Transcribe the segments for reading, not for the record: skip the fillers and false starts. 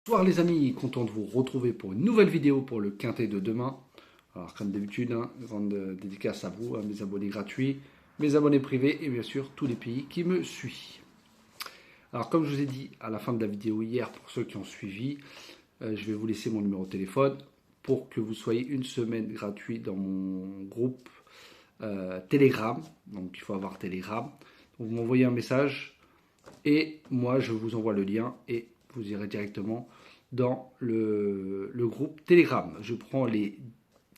Bonsoir les amis, content de vous retrouver pour une nouvelle vidéo pour le quintet de demain. Alors comme d'habitude, grande dédicace à vous, à mes abonnés gratuits, mes abonnés privés et bien sûr tous les pays qui me suivent. Alors comme je vous ai dit à la fin de la vidéo hier, pour ceux qui ont suivi, je vais vous laisser mon numéro de téléphone pour que vous soyez une semaine gratuit dans mon groupe Telegram. Donc il faut avoir Telegram. Donc vous m'envoyez un message et moi je vous envoie le lien et vous irez directement dans le groupe Telegram. Je prends les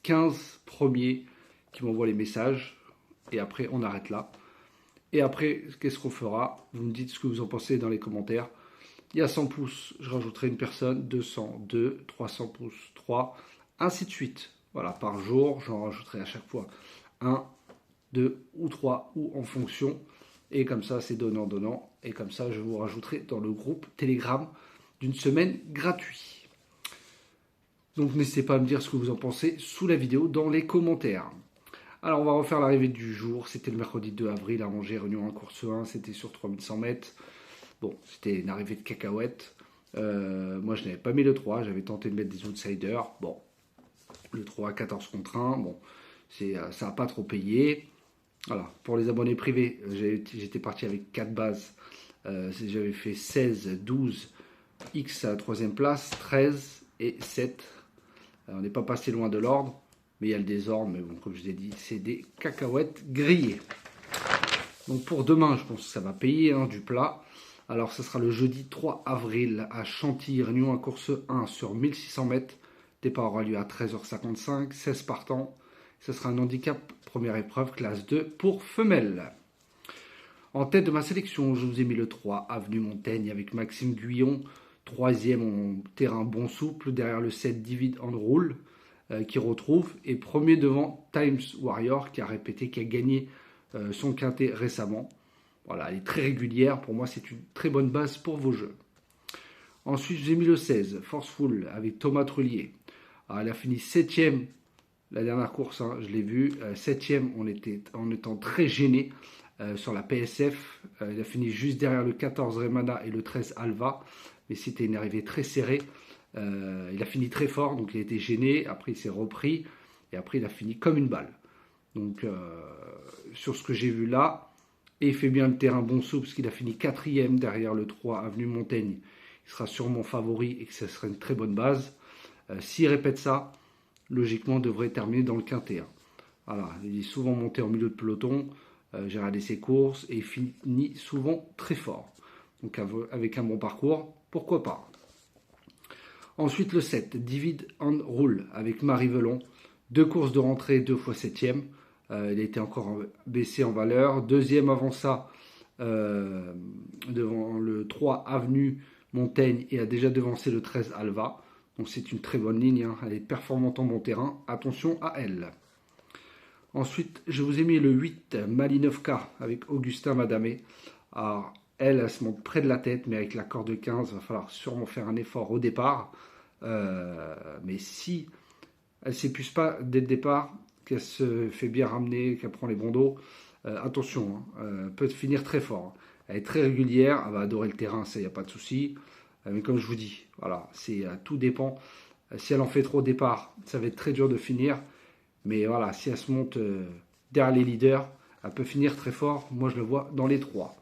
15 premiers qui m'envoient les messages et après on arrête là. Et après, qu'est-ce qu'on fera? Vous me dites ce que vous en pensez dans les commentaires. Il y a 100 pouces, je rajouterai une personne, 200, 2, 300 pouces, 3, ainsi de suite. Voilà, par jour, j'en rajouterai à chaque fois 1, 2 ou 3 ou en fonction. Et comme ça, c'est donnant-donnant. Et comme ça, je vous rajouterai dans le groupe Telegram d'une semaine gratuit. Donc n'hésitez pas à me dire ce que vous en pensez sous la vidéo dans les commentaires. Alors on va refaire l'arrivée du jour. C'était le mercredi 2 avril à Angers, réunion 1, course 1. C'était sur 3100 mètres. Bon, c'était une arrivée de cacahuètes. Moi, je n'avais pas mis le 3. J'avais tenté de mettre des outsiders. Bon, le 3 à 14 contre 1. Bon, ça n'a pas trop payé. Voilà, pour les abonnés privés, j'étais parti avec 4 bases. J'avais fait 16, 12, X à la troisième place, 13 et 7. On n'est pas passé loin de l'ordre, mais il y a le désordre. Mais bon, comme je vous ai dit, c'est des cacahuètes grillées. Donc pour demain, je pense que ça va payer du plat. Alors ce sera le jeudi 3 avril à Chantilly, réunion à course 1 sur 1600 mètres. Départ aura lieu à 13h55, 16 partants. Ce sera un handicap première épreuve, classe 2 pour femelles. En tête de ma sélection, je vous ai mis le 3, Avenue Montaigne, avec Maxime Guyon, troisième en terrain bon souple, derrière le 7, David Androul, qui retrouve, et premier devant Times Warrior, qui a répété, qui a gagné son quintet récemment. Voilà, elle est très régulière, pour moi c'est une très bonne base pour vos jeux. Ensuite, j'ai mis le 16, Forceful, avec Thomas Trullier. Alors, elle a fini 7ème la dernière course, je l'ai vu, 7ème en étant très gêné. Sur la PSF, il a fini juste derrière le 14 Remana et le 13 Alva, mais c'était une arrivée très serrée. Il a fini très fort, donc il a été gêné, après il s'est repris, et après il a fini comme une balle. Donc sur ce que j'ai vu là, et il fait bien le terrain bon souple, parce qu'il a fini 4ème derrière le 3 Avenue Montaigne, il sera sûrement favori et que ce serait une très bonne base. S'il répète ça, logiquement devrait terminer dans le quintet. Voilà, il est souvent monté en milieu de peloton. J'ai regardé ses courses et il finit souvent très fort. Donc avec un bon parcours, pourquoi pas. Ensuite le 7, David and Rule avec Marie Velon. 2 courses de rentrée, 2 fois 7ème. Il a été encore baissé en valeur. Deuxième avant ça, devant le 3 Avenue Montaigne et a déjà devancé le 13 Alva. Donc c'est une très bonne ligne. Elle est performante en bon terrain. Attention à elle. Ensuite, je vous ai mis le 8, Malinovka, avec Augustin Madamé. Alors, elle se monte près de la tête, mais avec la corde 15, il va falloir sûrement faire un effort au départ. Mais si elle ne s'épuise pas dès le départ, qu'elle se fait bien ramener, qu'elle prend les bandeaux, attention, elle peut finir très fort. Elle est très régulière, elle va adorer le terrain, ça, il n'y a pas de souci. Mais comme je vous dis, voilà, tout dépend. Si elle en fait trop au départ, ça va être très dur de finir. Mais voilà, si elle se monte derrière les leaders, elle peut finir très fort. Moi, je le vois dans les 3.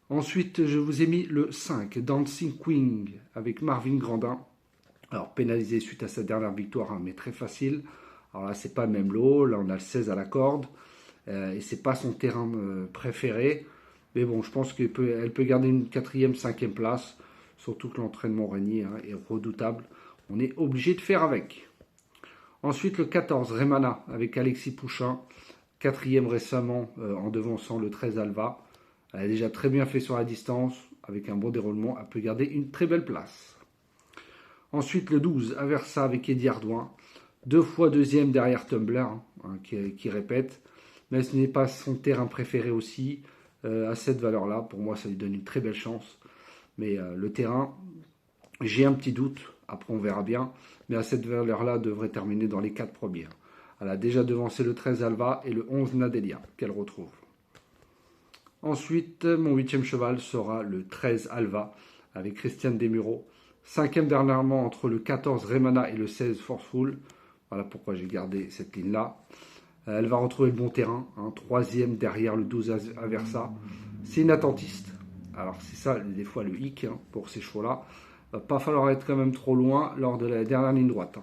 Ensuite, je vous ai mis le 5, Dancing Queen, avec Marvin Grandin. Alors, pénalisé suite à sa dernière victoire, mais très facile. Alors là, c'est pas le même lot. Là, on a le 16 à la corde. Et c'est pas son terrain préféré. Mais bon, je pense qu'elle peut garder une 4ème, 5ème place. Surtout que l'entraînement régné est redoutable. On est obligé de faire avec. Ensuite, le 14, Remana, avec Alexis Pouchin, 4ème récemment en devançant le 13 Alva. Elle a déjà très bien fait sur la distance, avec un bon déroulement, elle peut garder une très belle place. Ensuite, le 12, Aversa avec Eddie Ardouin, 2 fois 2ème derrière Tumbler, qui répète, mais ce n'est pas son terrain préféré aussi, à cette valeur-là. Pour moi, ça lui donne une très belle chance. Mais le terrain, j'ai un petit doute. Après, on verra bien. Mais à cette valeur-là, devrait terminer dans les 4 premiers. Elle a déjà devancé le 13 Alva et le 11 Nadelia, qu'elle retrouve. Ensuite, mon 8e cheval sera le 13 Alva, avec Christiane Desmureaux. 5e dernièrement entre le 14 Remana et le 16 Forceful. Voilà pourquoi j'ai gardé cette ligne-là. Elle va retrouver le bon terrain. 3e derrière le 12 Aversa. C'est une attentiste. Alors c'est ça des fois le hic pour ces chevaux-là. Va pas falloir être quand même trop loin lors de la dernière ligne droite.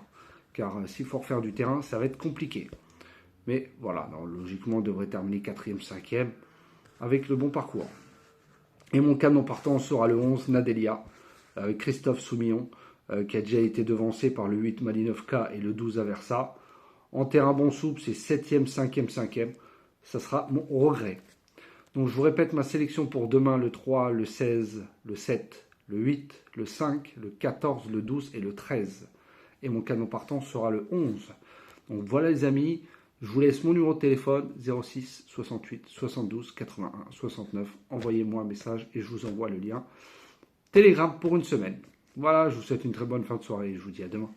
Car s'il faut refaire du terrain, ça va être compliqué. Mais voilà, alors, logiquement, on devrait terminer 4e, 5e avec le bon parcours. Et mon canon partant sera le 11 Nadelia, avec Christophe Soumillon, qui a déjà été devancé par le 8 Malinovka et le 12 Aversa. En terrain bon souple, c'est 7e, 5e, 5e. Ça sera mon regret. Donc je vous répète ma sélection pour demain, le 3, le 16, le 7, le 8, le 5, le 14, le 12 et le 13. Et mon canon partant sera le 11. Donc voilà les amis, je vous laisse mon numéro de téléphone 06 68 72 81 69. Envoyez-moi un message et je vous envoie le lien Telegram pour une semaine. Voilà, je vous souhaite une très bonne fin de soirée et je vous dis à demain.